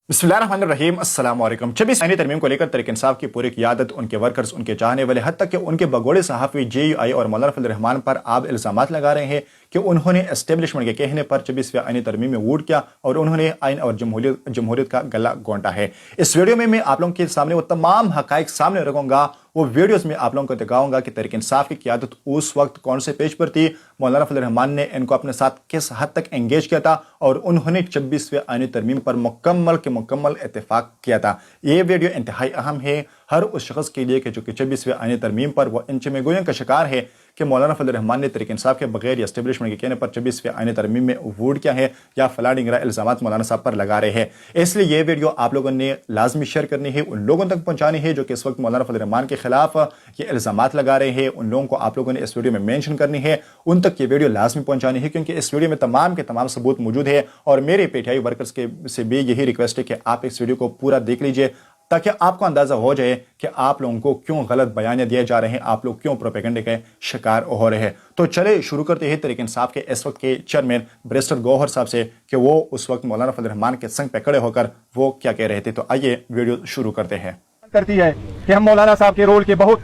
बिस्मिल्लाहिर्रहमानिर्रहीम अस्सलाम वालेकुम। 26 आईनी तरमीम को लेकर तहरीक इंसाफ की पूरी क़ियादत, उनके वर्कर्स, उनके चाहने वाले, हद तक कि उनके बगोड़े सहाफ़ी JUI और मौलाना फजल रहमान पर आप इल्ज़ामात लगा रहे हैं कि उन्होंने एस्टेब्लिशमेंट के कहने पर 26वें आईनी तरमीम में वोट किया और उन्होंने आइन और जमहूरियत का गला घोंटा है। इस वीडियो में मैं आप लोगों के सामने वो तमाम हक़ाइक़ सामने रखूंगा। वो वीडियोस में आप लोगों को दिखाऊंगा कि तहरीक इंसाफ की क़ियादत उस वक्त कौन से पेज पर थी, मौलाना फजल रहमान ने इनको अपने साथ किस हद तक एंगेज किया था और उन्होंने 26वें आईनी तरमीम पर मुकम्मल इत्तेफाक किया था। ये वीडियो इंतहाई अहम है हर उस शख्स के लिए कि जो कि 26वें आईनी तरमीम पर वो इंचमे गोइयों का शिकार है कि मौलाना फजल रहमान ने तहरीक इंसाफ के बगैर एस्टेब्लिशमेंट के कहने पर 26वें आईनी तरमीम में वोट किया है या फला डिंगरा इल्ज़ामात मौलाना साहब पर लगा रहे हैं। इसलिए ये वीडियो आप लोगों ने लाजमी शेयर करनी है, उन लोगों तक पहुंचानी है जो कि इस वक्त मौलाना फजल रहमान के खिलाफ ये इल्ज़ामात लगा रहे हैं। उन लोगों को आप लोगों ने इस वीडियो में मेंशन करनी है, उन तक ये वीडियो लाजमी पहुंचानी है, क्योंकि इस वीडियो में तमाम के तमाम सबूत मौजूद है। और मेरे PTI वर्कर्स के से भी यही रिक्वेस्ट है कि आप इस वीडियो को पूरा देख लीजिए ताकि आपको अंदाजा हो जाए कि आप लोगों को क्यों गलत बयान दिए जा रहे हैं, आप लोग क्यों प्रोपेगेंडे के शिकार हो रहे हैं। तो चले शुरू करते हैं तहरीक इंसाफ के इस वक्त के चेयरमैन बैरिस्टर गौहर साहब से कि वो उस वक्त मौलाना फजल रहमान के संग पे खड़े होकर वो क्या कह रहे थे। तो आइए वीडियो शुरू करते हैं। करती है कि हम मौलाना साहब के रोल के बहुत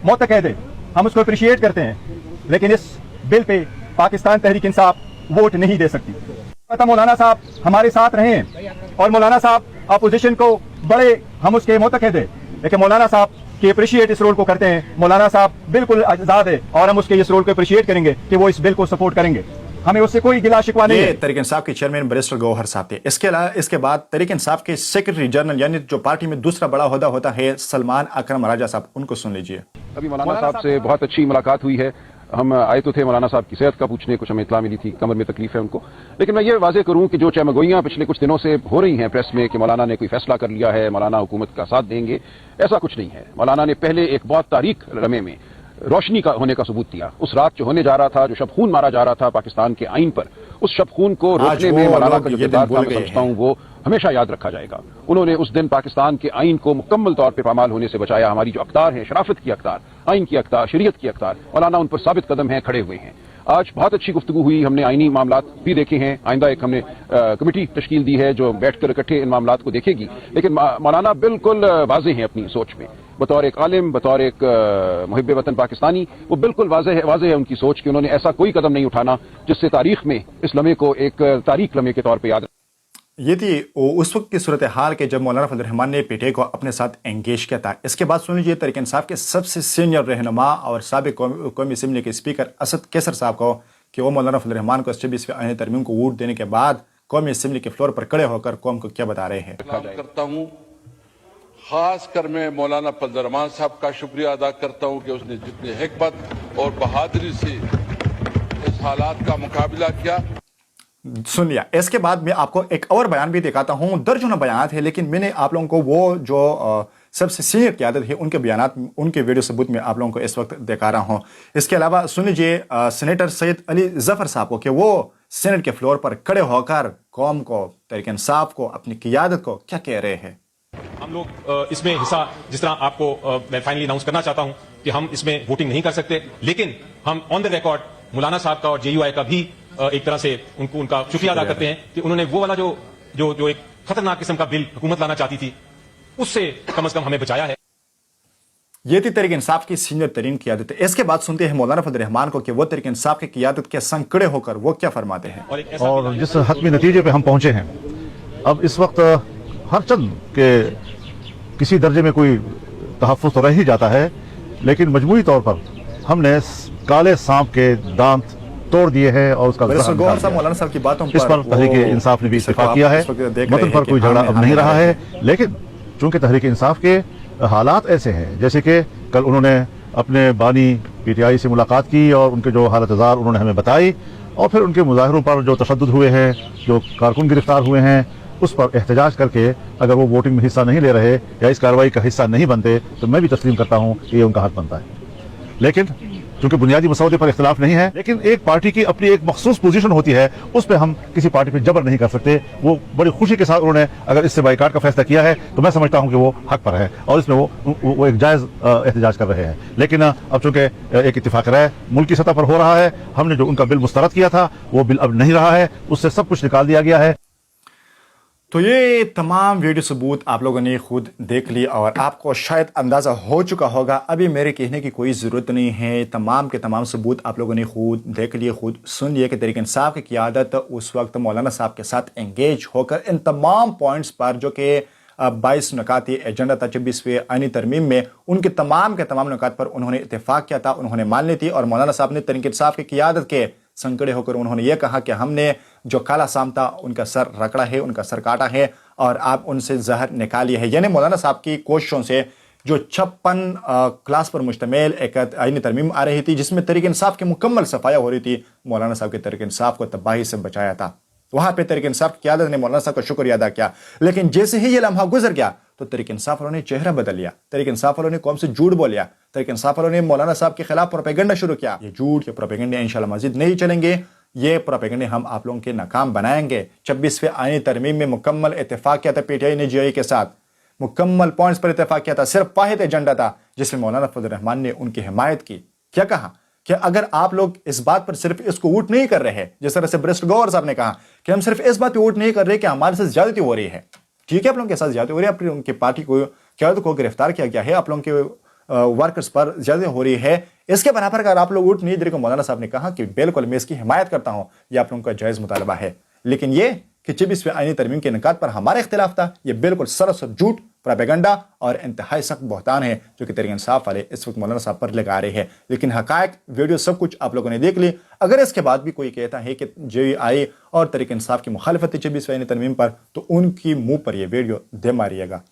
मोतकद हैं, हम उसको अप्रिशिएट करते हैं, लेकिन इस bill pay Pakistan Tehreek Insaf vote नहीं दे सकती। पता मौलाना साहब हमारे साथ रहे हैं और मौलाना साहब अपोजिशन को बड़े हम उसके मोतकद हैं, लेकिन मौलाना साहब के अप्रिशिएट इस रोल को करते हैं। मौलाना साहब बिल्कुल आजाद है और हम उसके इस रोल को अप्रिशिएट करेंगे कि वो इस बिल को सपोर्ट करेंगे, हमें उससे कोई गिला शिकवा नहीं है। तहरीक इंसाफ के चेयरमैन बैरिस्टर गौहर साहब थे। इसके बाद तहरीक इंसाफ के सेक्रेटरी जनरल यानी जो पार्टी में दूसरा बड़ा ओहदा होता है सलमान अकरम राजा साहब, उनको सुन लीजिए। अभी मौलाना साहब से बहुत अच्छी मुलाकात हुई है। हम आए तो थे मौलाना साहब की सेहत का पूछने, कुछ हमें इत्तला मिली थी कमर में तकलीफ है उनको, लेकिन मैं ये वाजे करूं कि जो चमगोइयां पिछले कुछ दिनों से हो रही हैं प्रेस में कि मौलाना ने कोई फैसला कर लिया है, मौलाना हुकूमत का साथ देंगे, ऐसा कुछ नहीं है। मौलाना ने पहले एक बहुत तारीख लम्हे में रोशनी का होने का सबूत दिया। उस रात जो होने जा रहा था, जो शब खून मारा जा रहा था पाकिस्तान के आइन पर, उस शब खून को रोकने में मौलाना का जो किरदार था, मैं समझता हूं वो हमेशा याद रखा जाएगा। उन्होंने उस दिन पाकिस्तान के आइन को मुकम्मल तौर पर पामाल होने से बचाया। हमारी जो अख्तार है, शराफत की अख्तार, आइन की अख्तार, शरीयत की अख्तार, मौलाना उन पर साबित कदम है, खड़े हुए हैं। आज बहुत अच्छी गुफ्तगू हुई, हमने आइनी मामलात भी देखे हैं। आइंदा एक हमने कमेटी तश्कील दी है जो बैठकर इकट्ठे इन मामलात को देखेगी, लेकिन मौलाना बिल्कुल वाज़ेह हैं अपनी सोच में, बतौर एक आलिम, बतौर एक मुहिब वतन पाकिस्तानी, वो बिल्कुल वाज़ेह है उनकी सोच कि उन्होंने ऐसा कोई कदम नहीं उठाना जिससे तारीख में इस लम्हे को एक तारीख लम्हे के तौर पर याद। ये थी उस वक्त की सूरत हाल के जब मौलाना फजल रहमान ने PTI को अपने साथ एंगेज किया था। इसके बाद सुन लीजिए तहरीक इंसाफ के सबसे सीनियर रहनुमा और साबिक कौमी असेंबली के स्पीकर असद कैसर साहब को कि वो मौलाना फजल रहमान को 26वें आईनी तरमीम को वोट देने के बाद कौमी असेंबली के फ्लोर पर खड़े होकर कौम को क्या बता रहे हैं। करता हूँ, खास कर मैं मौलाना फजल रहमान साहब का शुक्रिया अदा करता हूँ कि उसने जितनी हिकमत और बहादुरी से इस हालात का मुकाबला किया। सुन लिया। इसके बाद मैं आपको एक और बयान भी दिखाता हूं। दर्जनों बयान है, लेकिन मैंने आप लोगों को वो जो सबसे सीनियर क़यादत है उनके बयानात, उनके वीडियो सबूत में आप लोगों को इस वक्त दिखा रहा हूं। इसके अलावा सुन लीजिए सेनेटर सैयद अली जफर साहब को कि वो सेनेट के फ्लोर पर खड़े होकर कौम को, तहरीक इंसाफ को, अपनी क़यादत को क्या कह रहे हैं। हम लोग इसमें हिस्सा, जिस तरह आपको मैं फाइनली अनाउंस करना चाहता हूं कि हम इसमें वोटिंग नहीं कर सकते, लेकिन हम ऑन द रिकॉर्ड मौलाना साहब का और JUI का भी एक तरह से उनका शुक्रिया अदा करते हैं कि उन्होंने वो वाला जो एक खतरनाक किस्म का बिल हुकूमत लाना चाहती थी उससे कम से कम हमें बचाया है। ये थी तहरीक इंसाफ की सीनियर तरीन क़यादत। इसके बाद सुनते हैं मौलाना फजल रहमान को कि वो तहरीक इंसाफ की क़यादत के संग खड़े होकर वो क्या फरमाते हैं। और जिस हतमी नतीजे पे हम पहुंचे हैं, अब इस वक्त हर चंद के किसी दर्जे में कोई तहफ़्फ़ुज़ तो रह ही जाता है, लेकिन मजमूई तौर पर हमने काले सांप के दांत तोड़ दिए हैं और उसका मौलाना साहब की बातों इस पर तहरीक इंसाफ ने भी इत्तेफाक किया है। मतन पर कोई झगड़ा अब नहीं रहा है, लेकिन चूंकि तहरीक इंसाफ के हालात ऐसे हैं, जैसे कि कल उन्होंने अपने बानी PTI से मुलाकात की और उनके जो हालत ज़ार उन्होंने हमें बताई, और फिर उनके मुजाहिरों पर जो तशद्दुद हुए हैं, जो कारकुन गिरफ्तार हुए हैं, उस पर एहतजाज करके अगर वो वोटिंग में हिस्सा नहीं ले रहे या इस कार्रवाई का हिस्सा नहीं बनते तो मैं भी तस्लीम करता हूँ कि ये उनका हक बनता है। लेकिन चूंकि बुनियादी मसौदे पर इख्तिलाफ नहीं है, लेकिन एक पार्टी की अपनी एक मखसूस पोजीशन होती है, उस पर हम किसी पार्टी पर जबर नहीं कर सकते। वो बड़ी खुशी के साथ उन्होंने अगर इससे बाइकाट का फैसला किया है तो मैं समझता हूं कि वो हक पर है और इसमें वो एक जायज़ एहतजाज कर रहे हैं। लेकिन अब चूंकि एक इत्तेफाक राय मुल्क की सतह पर हो रहा है, हमने जो उनका बिल मुस्तरद किया था वो बिल अब नहीं रहा है, उससे सब कुछ निकाल दिया गया है। तो ये तमाम वीडियो सबूत आप लोगों ने खुद देख ली और आपको शायद अंदाज़ा हो चुका होगा, अभी मेरे कहने की कोई ज़रूरत नहीं है। तमाम के तमाम सबूत आप लोगों ने खुद देख लिए, खुद सुन लिए कि तहरीक इंसाफ की क़यादत उस वक्त मौलाना साहब के साथ एंगेज होकर इन तमाम पॉइंट्स पर जो कि 22 नुकाती एजेंडा था 26वें आईनी तरमीम में, उनके तमाम के तमाम नुकात पर उन्होंने इत्तेफाक किया था, उन्होंने मान ली थी। और मौलाना साहब ने तहरीक इंसाफ की क़यादत के संकड़े होकर उन्होंने ये कहा कि हमने जो काला साम था उनका सर रगड़ा है, उनका सर काटा है और आप उनसे जहर निकालिए है। यानी मौलाना साहब की कोशिशों से जो 56 क्लास पर मुश्तमिल एक आईनी तरमीम आ रही थी जिसमें तहरीक इंसाफ की मुकम्मल सफाया हो रही थी, मौलाना साहब के तहरीक इंसाफ को तबाही से बचाया था। वहां पे तहरीक इंसाफ की क़यादत ने मौलाना साहब का शुक्रिया अदा किया। लेकिन जैसे ही ये लम्हा गुजर गया तो तहरीक इंसाफ वालों ने चेहरा बदल लिया, तहरीक इंसाफ वालों ने कौम से झूठ बोल लिया, तहरीक इंसाफ वालों ने मौलाना साहब के खिलाफ प्रोपेगेंडा शुरू किया। ये झूठ, ये प्रोपेगेंडे इंशाल्लाह मजीद नहीं चलेंगे, ये प्रोपेगेंडे हम आप लोगों के नाकाम बनाएंगे। 26वें आईनी तरमीम में मुकम्मल इत्तेफाक किया था पीटीआई ने जीआई के साथ, मुकम्मल पॉइंट्स पर इत्तेफाक किया था। सिर्फ वाहिद एजेंडा था जिसमें मौलाना फजल रहमान ने उनकी हिमायत की। क्या कहा कि अगर आप लोग इस बात पर सिर्फ इसको वोट नहीं कर रहे, जिस तरह से ब्रिस्ट गौर साहब ने कहा कि हम सिर्फ इस बात पे वोट नहीं कर रहे कि हमारे साथ ज्यादती हो रही है, ठीक है, आप लोगों के साथ ज्यादती हो रही है, उनकी पार्टी को क़यादत को गिरफ्तार किया गया है, आप लोगों के वर्कर्स पर ज्यादा हो रही है, इसके बना पर अगर आप लोग वोट नहीं दे रहे, को मौलाना साहब ने कहा कि बिल्कुल मैं इसकी हिमायत करता हूं, यह आप लोगों का जायज मुतालबा है। लेकिन ये कि 26वें आईनी तरमीम के निकात पर हमारा इख्तिलाफ था, यह बिल्कुल सरासर झूठ, प्रोपेगेंडा और इंतहाई सख्त बहतान है जो कि तहरीक इंसाफ वाले इस वक्त मौलाना साहब पर लगा रहे हैं। लेकिन हकायक वीडियो सब कुछ आप लोगों ने देख ली। अगर इसके बाद भी कोई कहता है कि जेयूआई और तहरीक इंसाफ की मुखालिफत थी 26वें आईनी तरमीम पर, तो उनकी मुंह पर यह वीडियो दे मारिएगा।